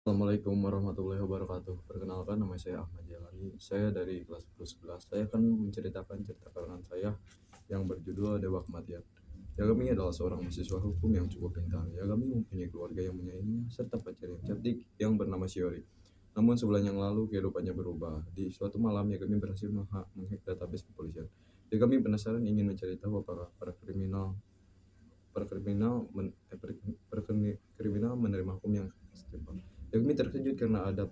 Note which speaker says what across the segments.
Speaker 1: Assalamualaikum warahmatullahi wabarakatuh. Perkenalkan, nama saya Ahmad Jalani. Saya dari kelas 10 11. Saya akan menceritakan cerita karangan saya yang berjudul Dewa Kematian. Yagami adalah seorang mahasiswa hukum yang cukup pintar. Yagami mempunyai keluarga yang menyayanginya serta pacar yang cantik yang bernama Shiori. Namun sebulan yang lalu kehidupannya berubah. Di suatu malam Yagami berhasil menghack database kepolisian. Yagami penasaran ingin mencari tahu apakah para kriminal menerima hukum yang setimpal. Yagami terkejut karena ada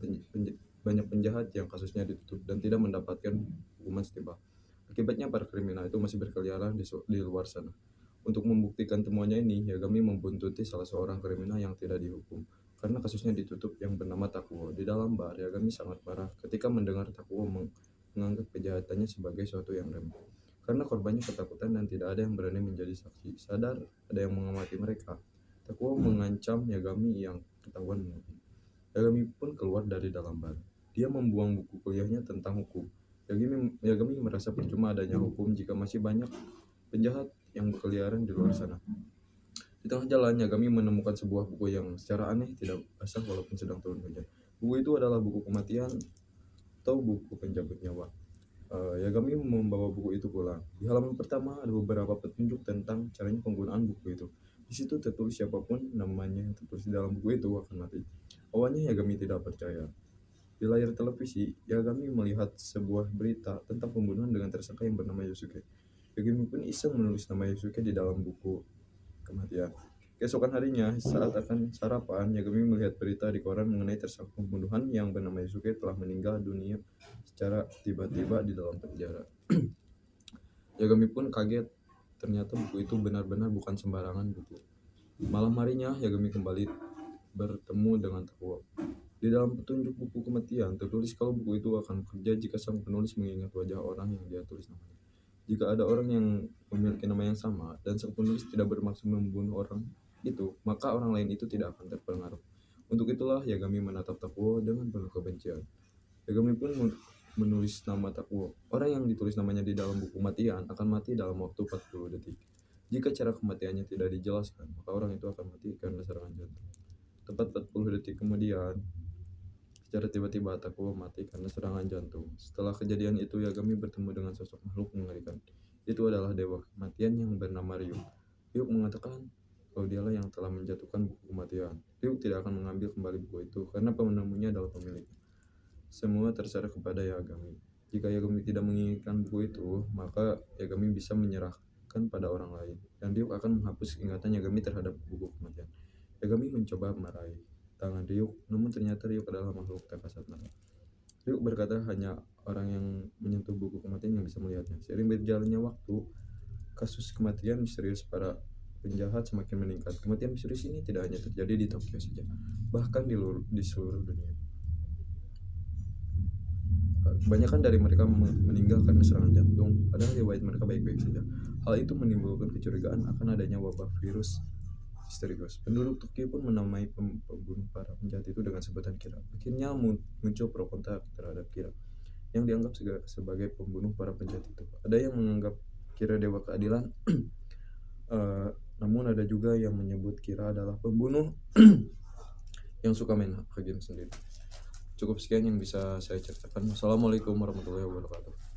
Speaker 1: banyak penjahat yang kasusnya ditutup dan tidak mendapatkan hukuman setimpal. Akibatnya para kriminal itu masih berkeliaran di luar sana. Untuk membuktikan temuannya ini, Yagami membuntuti salah seorang kriminal yang tidak dihukum karena kasusnya ditutup yang bernama Takuo. Di dalam bar, Yagami sangat marah ketika mendengar Takuo menganggap kejahatannya sebagai suatu yang remeh. Karena korbannya ketakutan dan tidak ada yang berani menjadi saksi. Sadar ada yang mengamati mereka, Takuo mengancam Yagami yang ketahuan menghukum. Yagami pun keluar dari dalam bar. Dia membuang buku kuliahnya tentang hukum. Yagami merasa percuma adanya hukum jika masih banyak penjahat yang berkeliaran di luar sana. Di tengah jalan, Yagami menemukan sebuah buku yang secara aneh tidak basah walaupun sedang turun hujan. Buku itu adalah buku kematian atau buku pencabut nyawa. Yagami membawa buku itu pulang. Di halaman pertama ada beberapa petunjuk tentang caranya penggunaan buku itu. Di situ tertulis siapapun namanya yang tertulis di dalam buku itu akan mati. Awalnya Yagami tidak percaya. Di layar televisi, Yagami melihat sebuah berita tentang pembunuhan dengan tersangka yang bernama Yosuke. Yagami pun iseng menulis nama Yosuke di dalam buku kematian. Keesokan harinya, saat akan sarapan, Yagami melihat berita di koran mengenai tersangka pembunuhan yang bernama Yusuke telah meninggal dunia secara tiba-tiba di dalam penjara. Yagami pun kaget, ternyata buku itu benar-benar bukan sembarangan buku. Malam harinya, Yagami kembali bertemu dengan Takuo. Di dalam petunjuk buku kematian, tertulis kalau buku itu akan bekerja jika sang penulis mengingat wajah orang yang dia tulis namanya. Jika ada orang yang memiliki nama yang sama dan sang penulis tidak bermaksud membunuh orang itu, maka orang lain itu tidak akan terpengaruh. Untuk itulah Yagami menatap Takuo dengan penuh kebencian. Yagami pun menulis nama Takuo. Orang yang ditulis namanya di dalam buku kematian akan mati dalam waktu 40 detik. Jika cara kematiannya tidak dijelaskan, maka orang itu akan mati karena serangan jantung. Tepat 40 detik kemudian, secara tiba-tiba Takuo mati karena serangan jantung. Setelah kejadian itu, Yagami bertemu dengan sosok makhluk mengerikan. Itu adalah dewa kematian yang bernama Ryuk. Ryuk mengatakan kalau dialah yang telah menjatuhkan buku kematian. Ryuk tidak akan mengambil kembali buku itu karena penemunya adalah pemilik. Semua terserah kepada Yagami. Jika Yagami tidak menginginkan buku itu, maka Yagami bisa menyerahkan pada orang lain, dan Ryuk akan menghapus ingatan Yagami terhadap buku kematian. Yagami mencoba meraih tangan Ryuk, namun ternyata Ryuk adalah makhluk tak kasat mata. Ryuk berkata hanya orang yang menyentuh buku kematian yang bisa melihatnya. Seiring berjalannya waktu, kasus kematian misterius para penjahat semakin meningkat. Kematian misterius ini tidak hanya terjadi di Tokyo saja, bahkan di seluruh dunia. Kebanyakan dari mereka meninggal karena serangan jantung, padahal riwayat mereka baik-baik saja. Hal itu menimbulkan kecurigaan akan adanya wabah virus misterius. Penduduk Tokyo pun menamai pembunuh para penjahat itu dengan sebutan Kira. Akhirnya muncul pro kontra terhadap Kira, yang dianggap sebagai pembunuh para penjahat itu. Ada yang menganggap Kira dewa keadilan, namun ada juga yang menyebut Kira adalah pembunuh yang suka main hakim sendiri. Cukup sekian yang bisa saya ceritakan. Wassalamualaikum warahmatullahi wabarakatuh.